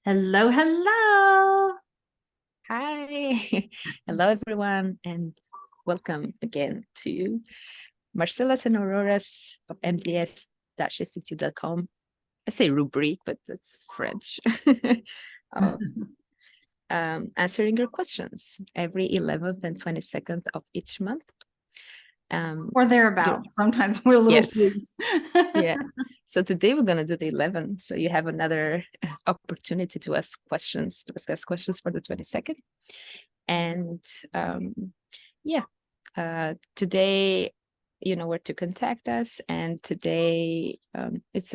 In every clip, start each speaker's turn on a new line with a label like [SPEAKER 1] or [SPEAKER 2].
[SPEAKER 1] Hello, hello.
[SPEAKER 2] Hi, hello everyone, and welcome again to Marcella's and Aurora's of MDS-Institute.com. I say rubric, but that's French. of answering your questions every 11th and 22nd of each month.
[SPEAKER 1] Or thereabouts. Sometimes we're a little
[SPEAKER 2] Yes.
[SPEAKER 1] tweaked.
[SPEAKER 2] Yeah. So today we're gonna do the 11th. So you have another opportunity to ask questions, to discuss questions for the 22nd. And yeah, today you know where to contact us, and today it's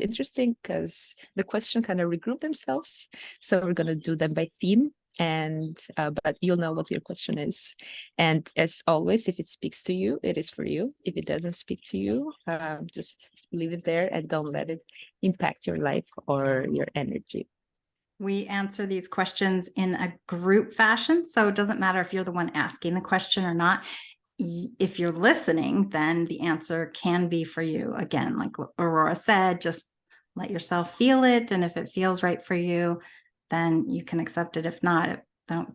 [SPEAKER 2] interesting because the question kind of regroup themselves, so we're going to do them by theme, and but you'll know what your question is, and as always, if it speaks to you, it is for you. If it doesn't speak to you, just leave it there and don't let it impact your life or your energy.
[SPEAKER 1] We answer these questions in a group fashion, so it doesn't matter if you're the one asking the question or not. If you're listening, then the answer can be for you. Again, like Aurora said, just let yourself feel it, and if it feels right for you, then you can accept it. If not,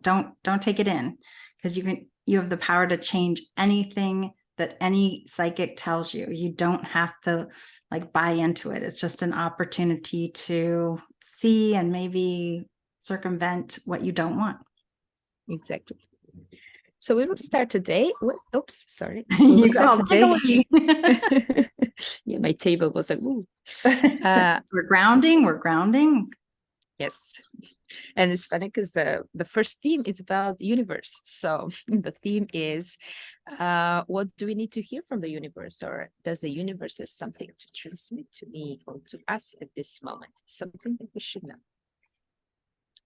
[SPEAKER 1] don't take it in, because you have the power to change anything that any psychic tells you. You don't have to like buy into it. It's just an opportunity to see and maybe circumvent what you don't want.
[SPEAKER 2] Exactly. So we will start today with, oops, sorry.
[SPEAKER 1] You
[SPEAKER 2] will start today. Yeah, my table was like, ooh.
[SPEAKER 1] We're grounding.
[SPEAKER 2] Yes. And it's funny because the first theme is about the universe. So the theme is, what do we need to hear from the universe? Or does the universe have something to transmit to me or to us at this moment? Something that we should know.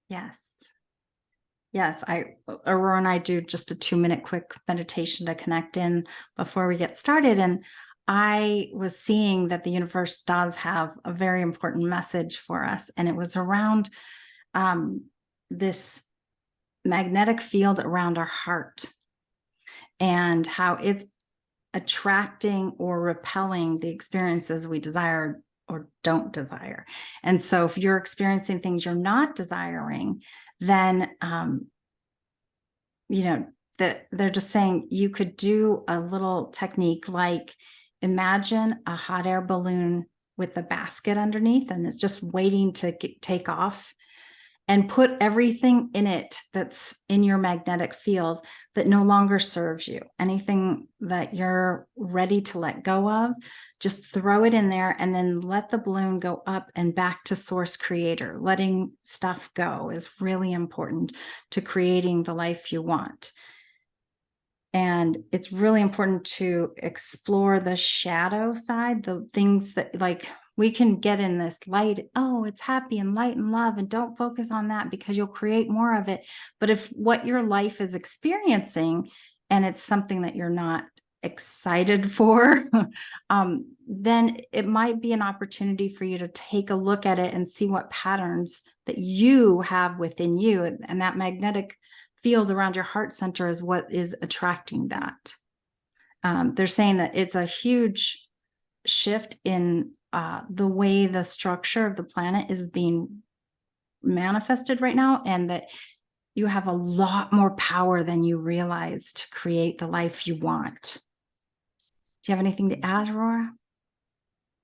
[SPEAKER 1] Yes. Yes, Aurora and I do just a 2-minute quick meditation to connect in before we get started. And I was seeing that the universe does have a very important message for us. And it was around this magnetic field around our heart and how it's attracting or repelling the experiences we desire or don't desire. And so if you're experiencing things you're not desiring, then that they're just saying you could do a little technique like imagine a hot air balloon with a basket underneath and it's just waiting to take off, and put everything in it that's in your magnetic field that no longer serves you. Anything that you're ready to let go of, just throw it in there and then let the balloon go up and back to source creator. Letting stuff go is really important to creating the life you want. And it's really important to explore the shadow side, the things that like we can get in this light. Oh, it's happy and light and love. And don't focus on that because you'll create more of it. But if what your life is experiencing and it's something that you're not excited for, then it might be an opportunity for you to take a look at it and see what patterns that you have within you. And that magnetic field around your heart center is what is attracting that. They're saying that it's a huge shift in the way the structure of the planet is being manifested right now, and that you have a lot more power than you realize to create the life you want. Do you have anything to add, Aurora?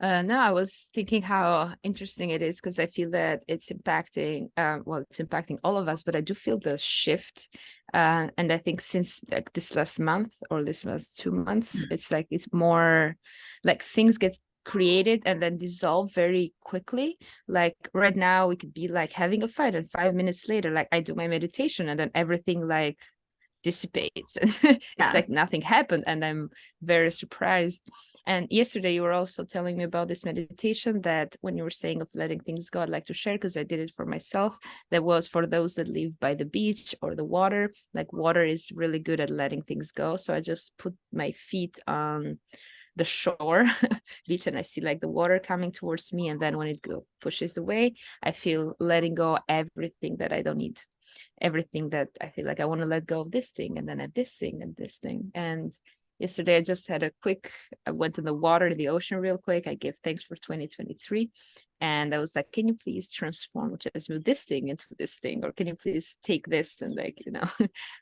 [SPEAKER 2] No, I was thinking how interesting it is because I feel that it's impacting, it's impacting all of us, but I do feel the shift. And I think since like this last month or this last 2 months, it's like it's more like things get created and then dissolve very quickly. Like right now, we could be like having a fight, and 5 minutes later, like I do my meditation, and then everything like dissipates. It's like nothing happened, and I'm very surprised. And yesterday you were also telling me about this meditation that when you were saying of letting things go, I'd like to share because I did it for myself. That was for those that live by the beach or the water. Like water is really good at letting things go. So I just put my feet on the shore beach and I see like the water coming towards me. And then when it pushes away, I feel letting go everything that I don't need. Everything that I feel like I want to let go of this thing, and then at this thing and this thing. And Yesterday, I just had I went in the water, in the ocean real quick. I gave thanks for 2023. And I was like, can you please transform just move this thing into this thing? Or can you please take this and like,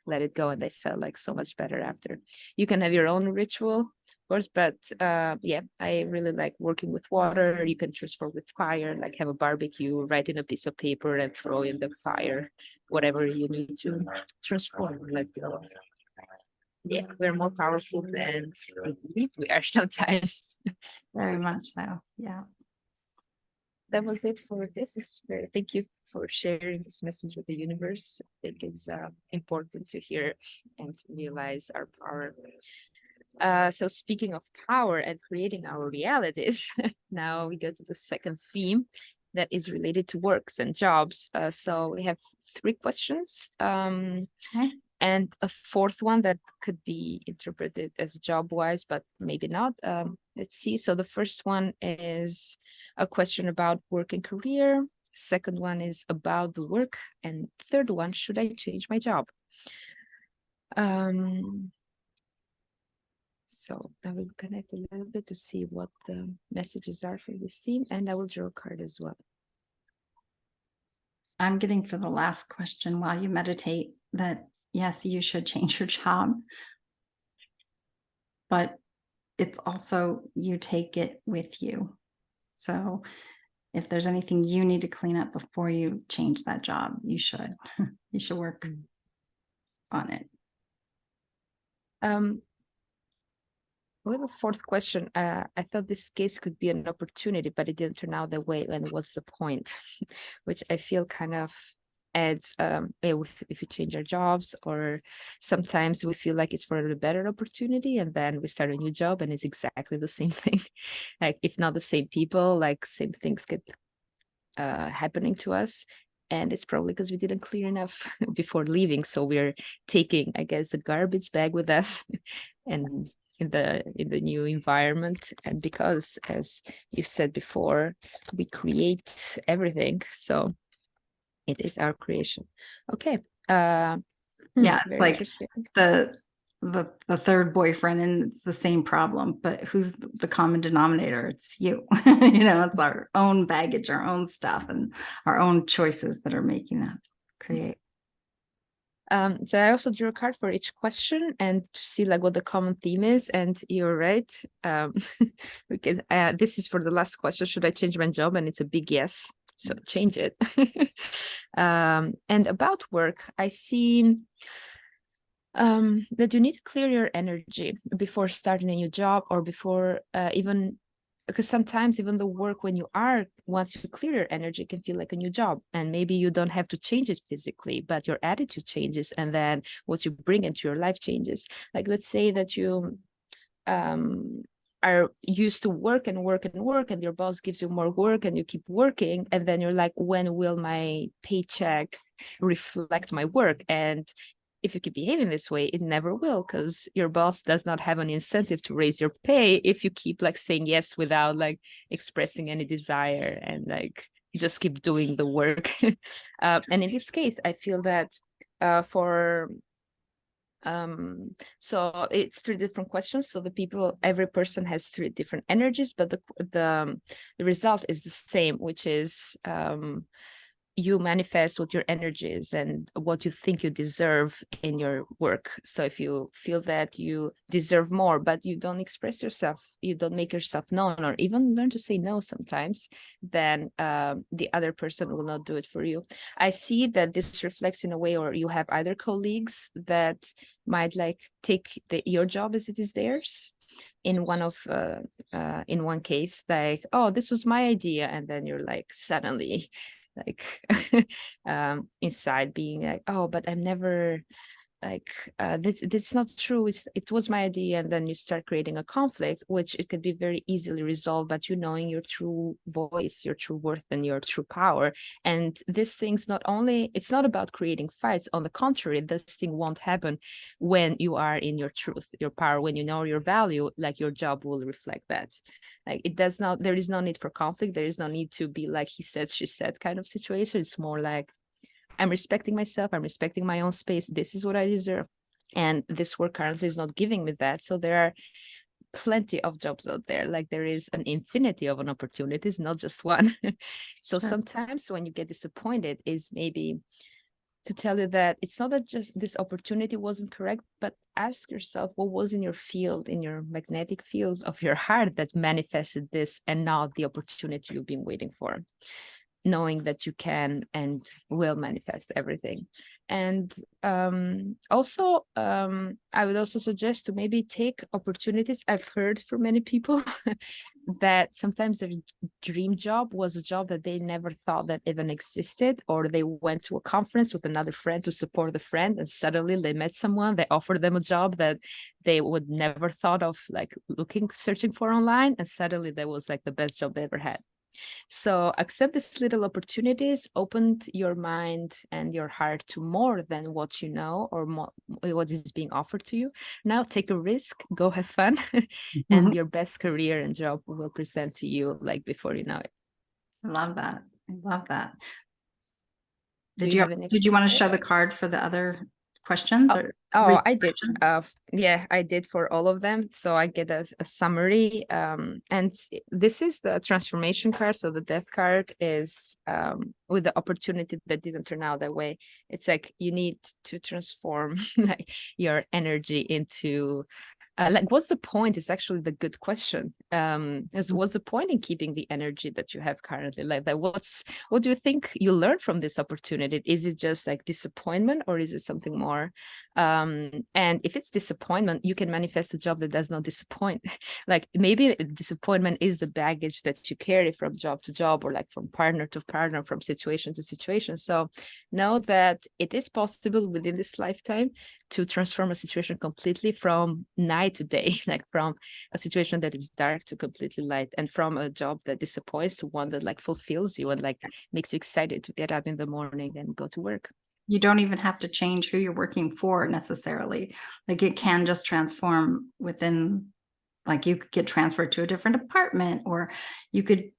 [SPEAKER 2] let it go? And I felt like so much better after. You can have your own ritual, of course, but yeah, I really like working with water. You can transform with fire, like have a barbecue, write in a piece of paper and throw in the fire, whatever you need to transform. Like, yeah, we're more powerful than we believe we are sometimes.
[SPEAKER 1] Very much so. Yeah.
[SPEAKER 2] That was it for this. Thank you for sharing this message with the universe. I think it's important to hear and to realize our power. So speaking of power and creating our realities, now we go to the second theme that is related to works and jobs. So we have 3 questions.
[SPEAKER 1] Okay.
[SPEAKER 2] And a 4th one that could be interpreted as job-wise, but maybe not. Let's see. So the first one is a question about work and career. Second one is about the work. And third one, should I change my job? So I will connect a little bit to see what the messages are for this theme, and I will draw a card as well.
[SPEAKER 1] I'm getting for the last question while you meditate that yes, you should change your job. But it's also you take it with you. So if there's anything you need to clean up before you change that job, you should. You should work on it.
[SPEAKER 2] We have a 4th question. I thought this case could be an opportunity, but it didn't turn out that way. And what's the point? Which I feel kind of adds, if we change our jobs, or sometimes we feel like it's for a better opportunity, and then we start a new job and it's exactly the same thing. Like if not the same people, like same things get happening to us. And it's probably because we didn't clear enough before leaving. So we're taking, I guess, the garbage bag with us and in the new environment. And because, as you said before, we create everything. So it is our creation. Okay.
[SPEAKER 1] Yeah, it's like the third boyfriend, and it's the same problem, but who's the common denominator? It's you. It's our own baggage, our own stuff, and our own choices that are making that create.
[SPEAKER 2] So I also drew a card for each question and to see like what the common theme is. And you're right. This is for the last question. Should I change my job? And it's a big yes. So change it. And about work, I see that you need to clear your energy before starting a new job, or before even, because sometimes even the work once you clear your energy, can feel like a new job, and maybe you don't have to change it physically, but your attitude changes, and then what you bring into your life changes. Like let's say that you are used to work and work and work, and your boss gives you more work and you keep working, and then you're like, when will my paycheck reflect my work? And if you keep behaving this way, it never will, because your boss does not have an incentive to raise your pay if you keep like saying yes without like expressing any desire, and like just keep doing the work. And in this case, I feel that so it's 3 different questions. So every person has 3 different energies, but the result is the same, which is you manifest what your energy is and what you think you deserve in your work. So if you feel that you deserve more, but you don't express yourself, you don't make yourself known, or even learn to say no sometimes, then the other person will not do it for you. I see that this reflects in a way, or you have either colleagues that might like take your job as it is theirs. In one case, like, oh, this was my idea, and then you're like suddenly like inside being like, oh, but I'm never like this is not true, it was my idea, and then you start creating a conflict, which it could be very easily resolved, but you knowing your true voice, your true worth, and your true power. And this thing's it's not about creating fights. On the contrary, this thing won't happen when you are in your truth, your power, when you know your value. Like your job will reflect that. Like there is no need for conflict. There is no need to be like he said, she said kind of situation. It's more like, I'm respecting myself. I'm respecting my own space. This is what I deserve. And this work currently is not giving me that. So there are plenty of jobs out there. Like there is an infinity of an opportunities, not just one. So
[SPEAKER 1] Sure.
[SPEAKER 2] sometimes when you get disappointed is maybe to tell you that it's not that just this opportunity wasn't correct, but ask yourself what was in your field, in your magnetic field of your heart that manifested this and not the opportunity you've been waiting for, knowing that you can and will manifest everything. And also, I would also suggest to maybe take opportunities. I've heard from many people that sometimes their dream job was a job that they never thought that even existed, or they went to a conference with another friend to support the friend, and suddenly they met someone, they offered them a job that they would never thought of, like searching for online, and suddenly that was like the best job they ever had. So accept these little opportunities, open your mind and your heart to more than what you know or more, what is being offered to you. Now take a risk, go have fun, and your best career and job will present to you like before you know it.
[SPEAKER 1] I love that. I love that.
[SPEAKER 2] Do
[SPEAKER 1] Did
[SPEAKER 2] you
[SPEAKER 1] you
[SPEAKER 2] have any
[SPEAKER 1] did you want to
[SPEAKER 2] questions?
[SPEAKER 1] show the card for the other questions or
[SPEAKER 2] Oh, I did.
[SPEAKER 1] questions?
[SPEAKER 2] Yeah, I did for all of them. So I get a summary. And this is the transformation card. So the death card is with the opportunity that didn't turn out that way. It's like you need to transform like your energy into like what's the point is actually the good question. What's the point in keeping the energy that you have currently? Like that, what do you think you learned from this opportunity? Is it just like disappointment, or is it something more? And if it's disappointment, you can manifest a job that does not disappoint. Like maybe disappointment is the baggage that you carry from job to job, or like from partner to partner, from situation to situation. So know that it is possible within this lifetime to transform a situation completely from night to day, like from a situation that is dark to completely light, and from a job that disappoints to one that like fulfills you and like makes you excited to get up in the morning and go to work.
[SPEAKER 1] You don't even have to change who you're working for necessarily. Like it can just transform within, like you could get transferred to a different department, or you could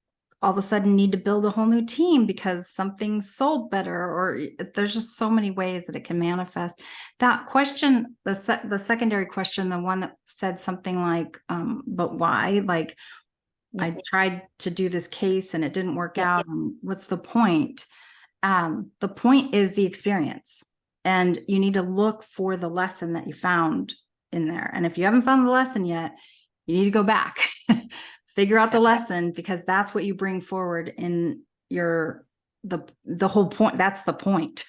[SPEAKER 1] all of a sudden need to build a whole new team because something sold better, or there's just so many ways that it can manifest. That question, the secondary question, the one that said something like, but why? Like,
[SPEAKER 2] Yeah.
[SPEAKER 1] I tried to do this case and it didn't work
[SPEAKER 2] Yeah.
[SPEAKER 1] out. And what's the point? The point is the experience, and you need to look for the lesson that you found in there. And if you haven't found the lesson yet, you need to go back, figure out the lesson, because that's what you bring forward in the whole point. That's the point.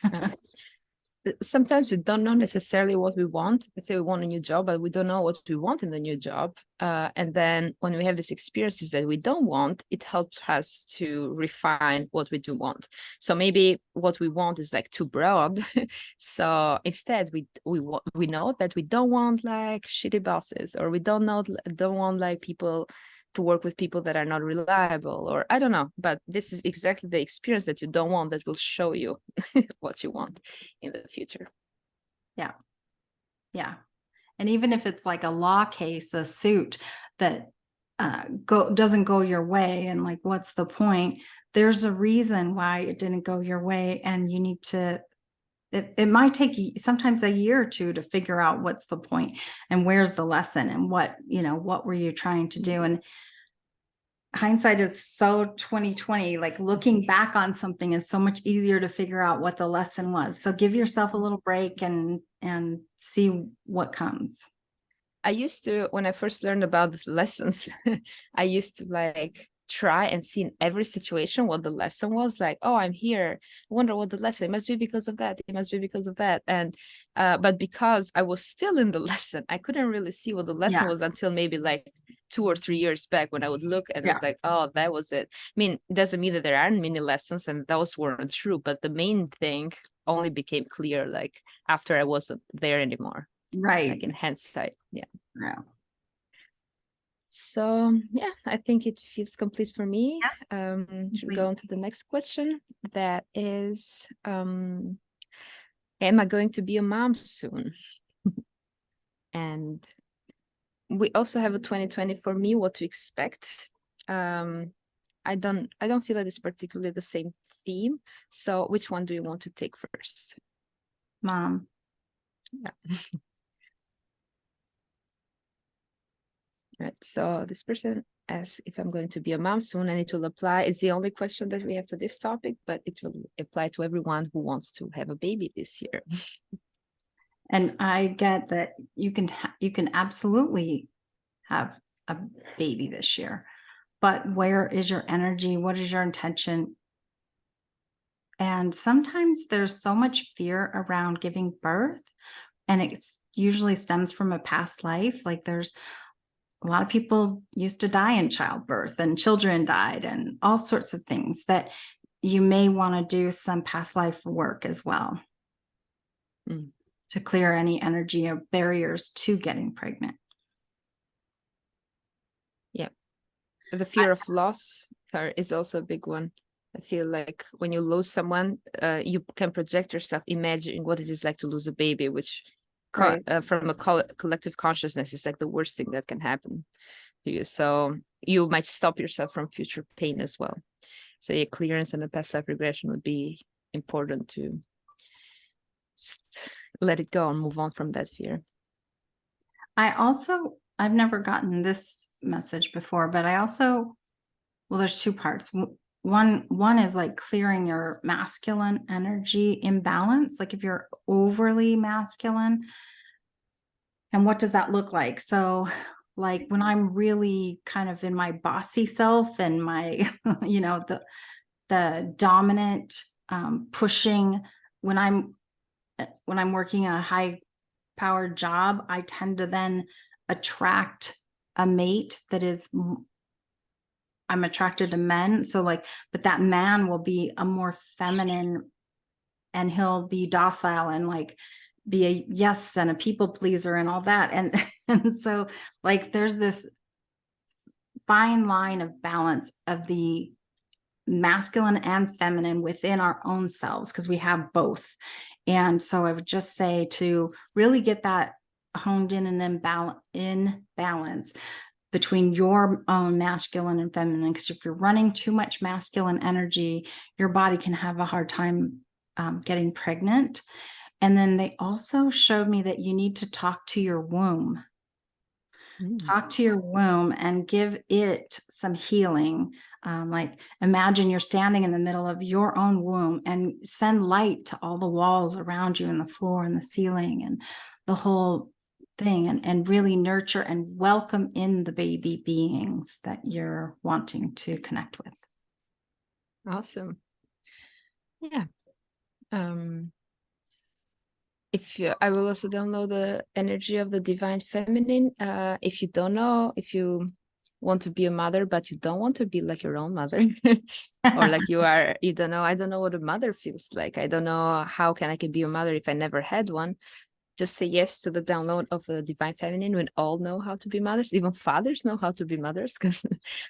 [SPEAKER 2] Sometimes we don't know necessarily what we want. Let's say we want a new job, but we don't know what we want in the new job. And then when we have these experiences that we don't want, it helps us to refine what we do want. So maybe what we want is like too broad. So instead, we know that we don't want like shitty bosses, or we don't want like people to work with people that are not reliable, or I don't know. But this is exactly the experience that you don't want that will show you what you want in the future.
[SPEAKER 1] Yeah. Yeah. And even if it's like a law case, a suit that doesn't go your way, and like, what's the point? There's a reason why it didn't go your way, and you need to. It might take sometimes a year or two to figure out what's the point and where's the lesson, and what were you trying to do? And hindsight is so 2020. Like looking back on something is so much easier to figure out what the lesson was. So give yourself a little break and see what comes.
[SPEAKER 2] I used to, when I first learned about the lessons, I used to like try and see in every situation what the lesson was. Like, oh, I'm here. I wonder what the lesson. It must be because of that. It must be because of that. And but because I was still in the lesson, I couldn't really see what the lesson was until maybe like 2 or 3 years back, when I would look and it's like, oh, that was it. I mean, it doesn't mean that there aren't many lessons and those weren't true, but the main thing only became clear like after I wasn't there anymore.
[SPEAKER 1] Right.
[SPEAKER 2] Like in hindsight. Yeah.
[SPEAKER 1] Yeah.
[SPEAKER 2] So yeah, I think it feels complete for me.
[SPEAKER 1] Yeah.
[SPEAKER 2] Should go on to the next question. That is, am I going to be a mom soon? And we also have a 2020 for me, what to expect. I don't feel that it's particularly the same theme. So which one do you want to take first?
[SPEAKER 1] Mom.
[SPEAKER 2] Yeah. Right. So this person asks if I'm going to be a mom soon, and it will apply. It's the only question that we have to this topic, but it will apply to everyone who wants to have a baby this year.
[SPEAKER 1] And I get that you can absolutely have a baby this year, but where is your energy? What is your intention? And sometimes there's so much fear around giving birth, and it usually stems from a past life. Like there's a lot of people used to die in childbirth, and children died, and all sorts of things that you may want to do some past life work as well to clear any energy or barriers to getting pregnant.
[SPEAKER 2] Yeah. The fear of loss is also a big one. I feel like when you lose someone, you can project yourself, imagining what it is like to lose a baby, which
[SPEAKER 1] Right.
[SPEAKER 2] from a collective consciousness is like the worst thing that can happen to you. So you might stop yourself from future pain as well. So a clearance and a past life regression would be important to let it go and move on from that fear.
[SPEAKER 1] I've never gotten this message before, but well, there's two parts. One is like clearing your masculine energy imbalance. Like if you're overly masculine, and what does that look like? So like when I'm really kind of in my bossy self and my, the dominant, pushing, when I'm working a high powered job, I tend to then attract a mate that is, I'm attracted to men. So like, but that man will be a more feminine, and he'll be docile and like be a yes and a people pleaser and all that. And so like there's this fine line of balance of the masculine and feminine within our own selves, because we have both. And so I would just say to really get that honed in and in balance between your own masculine and feminine, because if you're running too much masculine energy, your body can have a hard time getting pregnant. And then they also showed me that you need to talk to your womb. Talk to your womb and give it some healing. Like imagine you're standing in the middle of your own womb and send light to all the walls around you and the floor and the ceiling and the whole thing, and really nurture and welcome in the baby beings that you're wanting to connect with.
[SPEAKER 2] Awesome. Yeah. I will also download the energy of the divine feminine. If you don't know, if you want to be a mother, but you don't want to be like your own mother, or like you don't know, I don't know what a mother feels like. I don't know how I can be a mother if I never had one. Just say yes to the download of the divine feminine. We all know how to be mothers. Even fathers know how to be mothers, because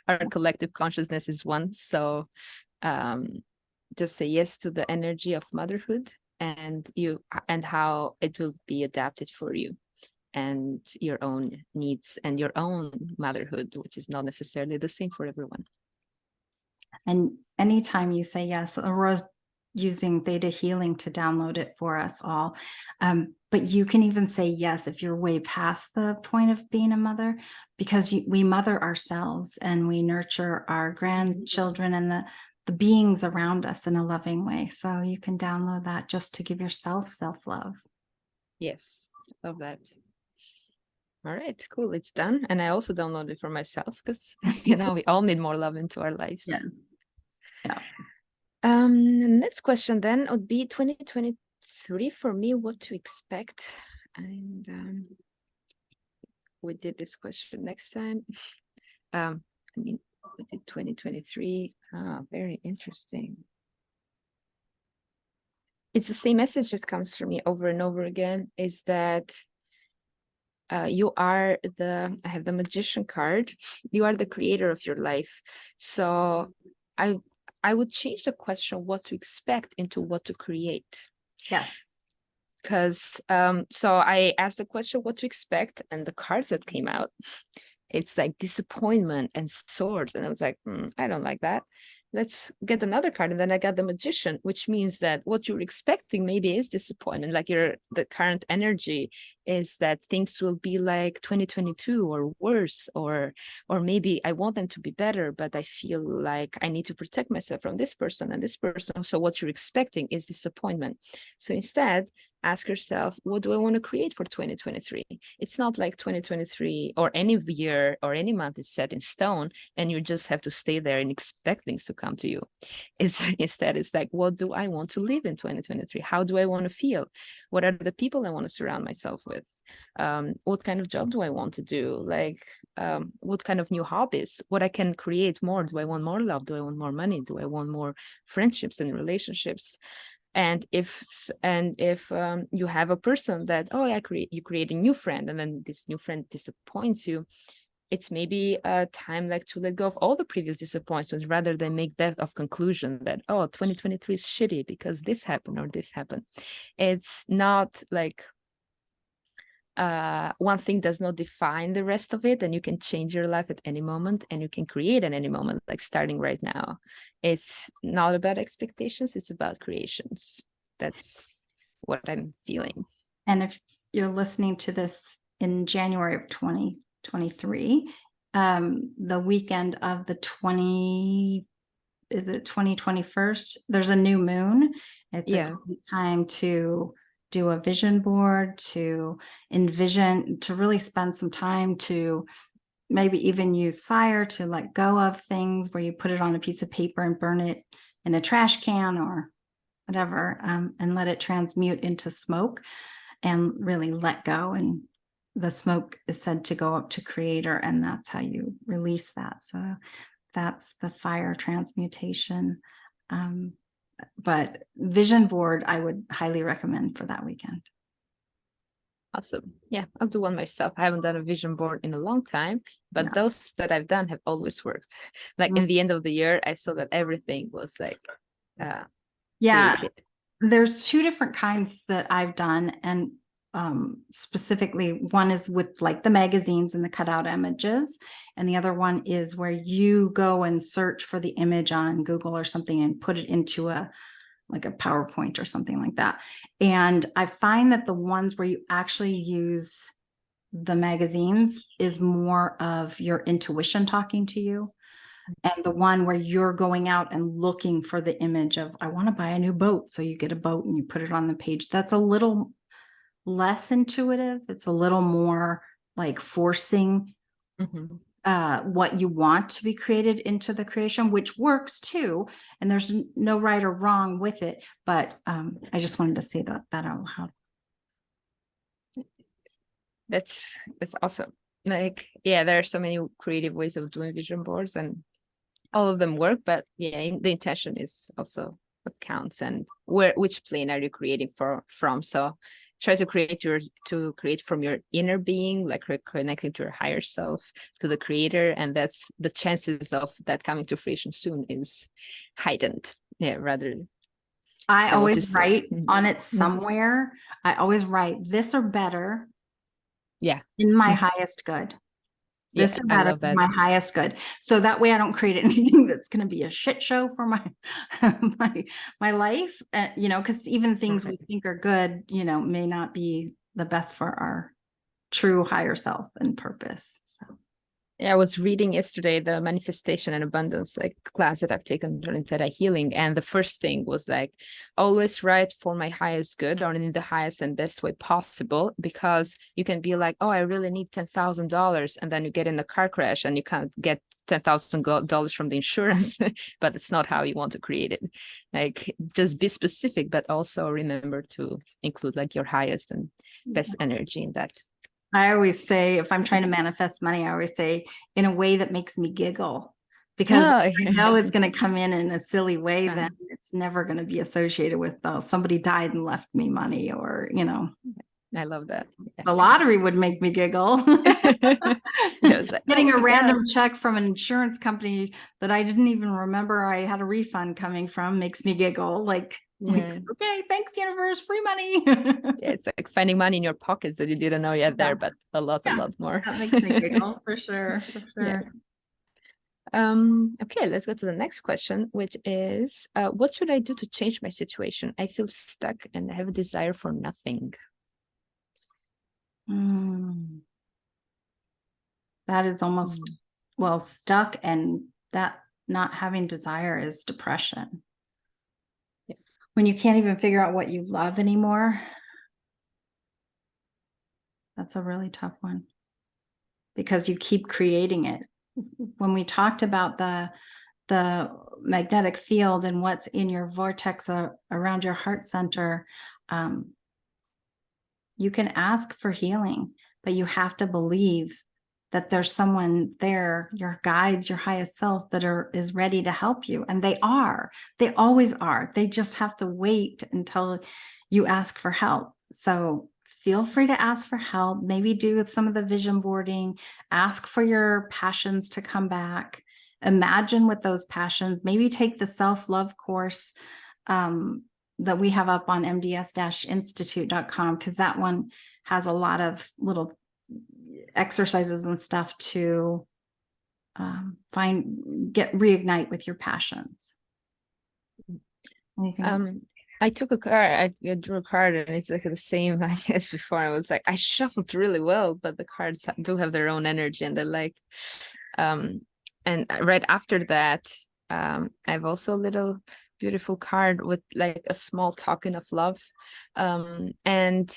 [SPEAKER 2] our collective consciousness is one. So just say yes to the energy of motherhood, and how it will be adapted for you and your own needs and your own motherhood, which is not necessarily the same for everyone.
[SPEAKER 1] And anytime you say yes, Aurora's using theta healing to download it for us all. But you can even say yes if you're way past the point of being a mother, because we mother ourselves and we nurture our grandchildren and the beings around us in a loving way. So you can download that just to give yourself self-love.
[SPEAKER 2] Yes, love that. All right, cool. It's done. And I also downloaded it for myself, because we all need more love into our lives.
[SPEAKER 1] Yes. Yeah.
[SPEAKER 2] The next question then would be 2023 for me, what to expect. And we did this question next time. We did 2023. Very interesting. It's the same message that comes from me over and over again, is that you are I have the magician card. You are the creator of your life. So I would change the question, what to expect, into what to create.
[SPEAKER 1] Yes.
[SPEAKER 2] Because so I asked the question, what to expect, and the cards that came out, it's like disappointment and swords. And I was like, I don't like that. let's get another card. And then I got the Magician, which means that what you're expecting maybe is disappointment. Like the current energy is that things will be like 2022 or worse, or maybe I want them to be better, but I feel like I need to protect myself from this person and this person. So what you're expecting is disappointment. So instead, ask yourself, what do I want to create for 2023? It's not like 2023 or any year or any month is set in stone and you just have to stay there and expect things to come to you. Instead, it's like, what do I want to live in 2023? How do I want to feel? What are the people I want to surround myself with? What kind of job do I want to do? Like, what kind of new hobbies? What I can create more? Do I want more love? Do I want more money? Do I want more friendships and relationships? And if you have a person that, you create a new friend, and then this new friend disappoints you, it's maybe a time like to let go of all the previous disappointments rather than make that of conclusion that, 2023 is shitty because this happened or this happened. It's not like one thing does not define the rest of it, and you can change your life at any moment, and you can create at any moment, like starting right now. It's not about expectations, it's about creations. That's what I'm feeling.
[SPEAKER 1] And if you're listening to this in January of 2023, the weekend of the 2021st, there's a new moon. It's a great time to do a vision board, to envision, to really spend some time to maybe even use fire to let go of things, where you put it on a piece of paper and burn it in a trash can or whatever, and let it transmute into smoke and really let go. And the smoke is said to go up to creator, and that's how you release that. So that's the fire transmutation. But vision board, I would highly recommend for that weekend.
[SPEAKER 2] Awesome. Yeah, I'll do one myself. I haven't done a vision board in a long time, but those that I've done have always worked. Like in the end of the year, I saw that everything was like created.
[SPEAKER 1] There's two different kinds that I've done, and specifically one is with like the magazines and the cutout images, and the other one is where you go and search for the image on Google or something and put it into a PowerPoint or something like that. And I find that the ones where you actually use the magazines is more of your intuition talking to you. And the one where you're going out and looking for the image of, I want to buy a new boat. So you get a boat and you put it on the page. That's a little less intuitive. It's a little more like forcing what you want to be created into the creation, which works too. And there's no right or wrong with it. But I just wanted to say that out loud.
[SPEAKER 2] That's awesome. Like, yeah, there are so many creative ways of doing vision boards, and all of them work. But yeah, the intention is also what counts, and which plane are you creating from? So try to create from your inner being, like connecting to your higher self, to the creator, and that's the chances of that coming to fruition soon is heightened. Yeah, rather.
[SPEAKER 1] I always write on it somewhere. I always write this or better.
[SPEAKER 2] Yeah.
[SPEAKER 1] In my highest good. This or better is my highest good. So that way I don't create anything that's going to be a shit show for my my life. Because even things we think are good, may not be the best for our true higher self and purpose. So.
[SPEAKER 2] Yeah, I was reading yesterday the manifestation and abundance class that I've taken during Theta Healing, and the first thing was always write for my highest good, or in the highest and best way possible, because you can be like, I really need $10,000, and then you get in a car crash and you can't get $10,000 from the insurance, but it's not how you want to create it. Just be specific, but also remember to include your highest and best energy in that.
[SPEAKER 1] I always say, if I'm trying to manifest money, I always say in a way that makes me giggle, because I know it's going to come in a silly way. Then it's never going to be associated with somebody died and left me money, or
[SPEAKER 2] I love that.
[SPEAKER 1] The lottery would make me giggle. Getting a random check from an insurance company that I didn't even remember I had a refund coming from makes me giggle. Okay, thanks, universe, free money.
[SPEAKER 2] It's like finding money in your pockets that you didn't know you had there, but a lot more.
[SPEAKER 1] That makes me giggle for sure.
[SPEAKER 2] Yeah. Okay, let's go to the next question, which is, what should I do to change my situation? I feel stuck and I have a desire for nothing.
[SPEAKER 1] That is almost, well, stuck, and that not having desire is depression.
[SPEAKER 2] Yeah.
[SPEAKER 1] When you can't even figure out what you love anymore, that's a really tough one because you keep creating it. When we talked about the magnetic field and what's in your vortex around your heart center, you can ask for healing, but you have to believe that there's someone there, your guides, your highest self, that is ready to help you. And they always are. They just have to wait until you ask for help. So feel free to ask for help, maybe do with some of the vision boarding, ask for your passions to come back, imagine with those passions, maybe take the self-love course that we have up on mds-institute.com, because that one has a lot of little exercises and stuff to reignite with your passions. Anything?
[SPEAKER 2] I took a card, I drew a card, and it's like the same as before. I was like, I shuffled really well, but the cards do have their own energy, and they're like, and right after that, I have also a little beautiful card with like a small token of love. And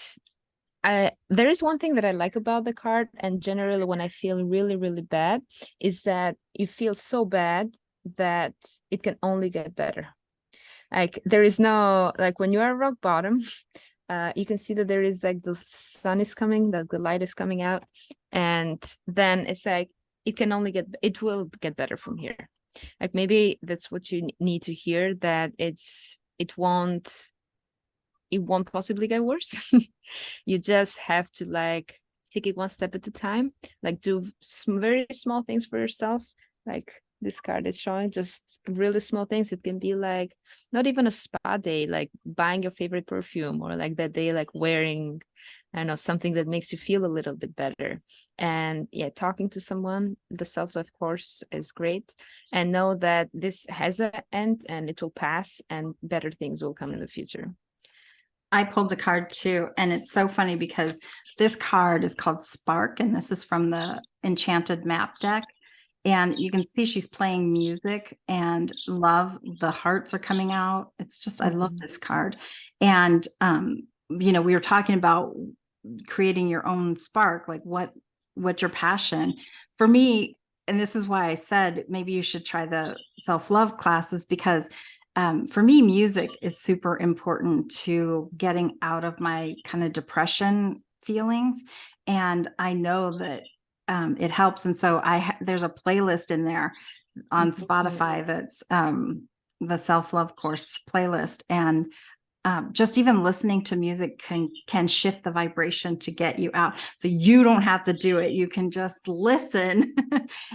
[SPEAKER 2] there is one thing that I like about the card, and generally when I feel really, really bad, is that you feel so bad that it can only get better. Like there is no, like when you are rock bottom, you can see that there is like the sun is coming, that the light is coming out, and then it's like it will get better from here. Like maybe that's what you need to hear, that it won't possibly get worse. You just have to like take it one step at a time, like do very small things for yourself. Like this card is showing just really small things. It can be like not even a spa day, like buying your favorite perfume, or like that day, like wearing, I don't know, something that makes you feel a little bit better. And yeah, talking to someone, the self-love course is great. And know that this has an end and it will pass, and better things will come in the future.
[SPEAKER 1] I pulled a card too, and it's so funny because this card is called Spark, and this is from the Enchanted Map deck. And you can see she's playing music, and love, the hearts are coming out. It's just, I love this card. And, we were talking about creating your own spark, like what's your passion? For me, and this is why I said maybe you should try the self-love classes, because for me, music is super important to getting out of my kind of depression feelings. And I know that it helps. And so there's a playlist in there on Spotify that's the self-love course playlist. And just even listening to music can shift the vibration to get you out. So you don't have to do it. You can just listen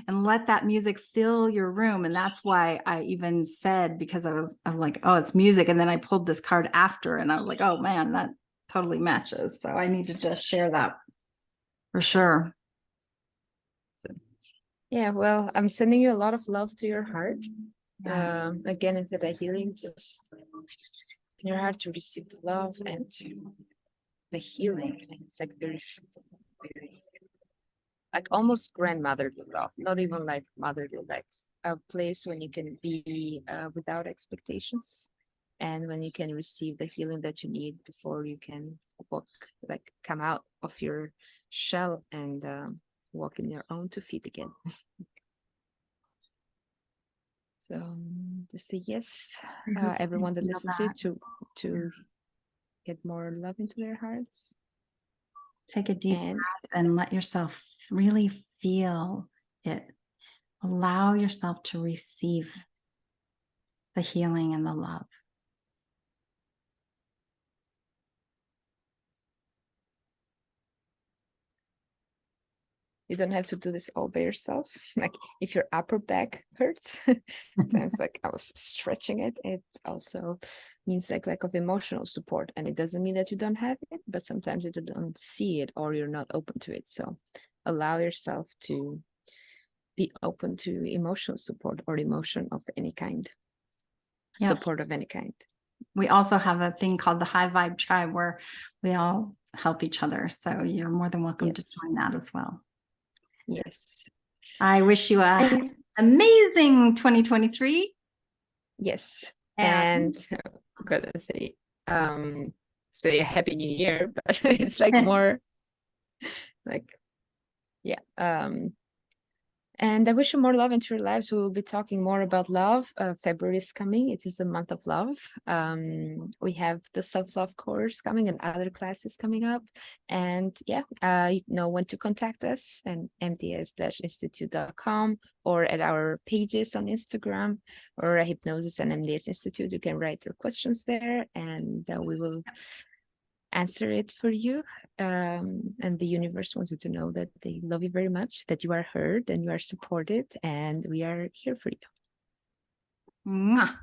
[SPEAKER 1] and let that music fill your room. And that's why I even said, because I was like, oh, it's music. And then I pulled this card after, and I was like, oh man, that totally matches. So I needed to share that for sure.
[SPEAKER 2] So, yeah, well, I'm sending you a lot of love to your heart.
[SPEAKER 1] Yeah.
[SPEAKER 2] Again, into the healing, just in your heart to receive the love and to the healing. And it's like very like almost grandmotherly love, not even like motherly, like a place when you can be without expectations, and when you can receive the healing that you need before you can walk, like come out of your shell and walk in your own 2 feet again. So just say yes, everyone that listens to get more love into their hearts.
[SPEAKER 1] Take a deep breath and let yourself really feel it. Allow yourself to receive the healing and the love.
[SPEAKER 2] You don't have to do this all by yourself. Like if your upper back hurts, sometimes like I was stretching it, it also means like lack of emotional support. And it doesn't mean that you don't have it, but sometimes you don't see it or you're not open to it. So allow yourself to be open to emotional support or emotion of any kind,
[SPEAKER 1] Yes.
[SPEAKER 2] support of any kind.
[SPEAKER 1] We also have a thing called the High Vibe Tribe where we all help each other. So you're more than welcome to
[SPEAKER 2] Yes.
[SPEAKER 1] join that as well.
[SPEAKER 2] Yes.
[SPEAKER 1] I wish you a
[SPEAKER 2] And
[SPEAKER 1] amazing 2023.
[SPEAKER 2] yes.
[SPEAKER 1] And
[SPEAKER 2] And I'm gonna say a happy new year, but it's like more like, yeah. And I wish you more love into your lives. We will be talking more about love. February is coming. It is the month of love. We have the self-love course coming and other classes coming up. And yeah, you know when to contact us and mds-institute.com or at our pages on Instagram or Hypnosis and MDS Institute. You can write your questions there and we will answer it for you. And the universe wants you to know that they love you very much, that you are heard and you are supported, and we are here for you.
[SPEAKER 1] Mwah.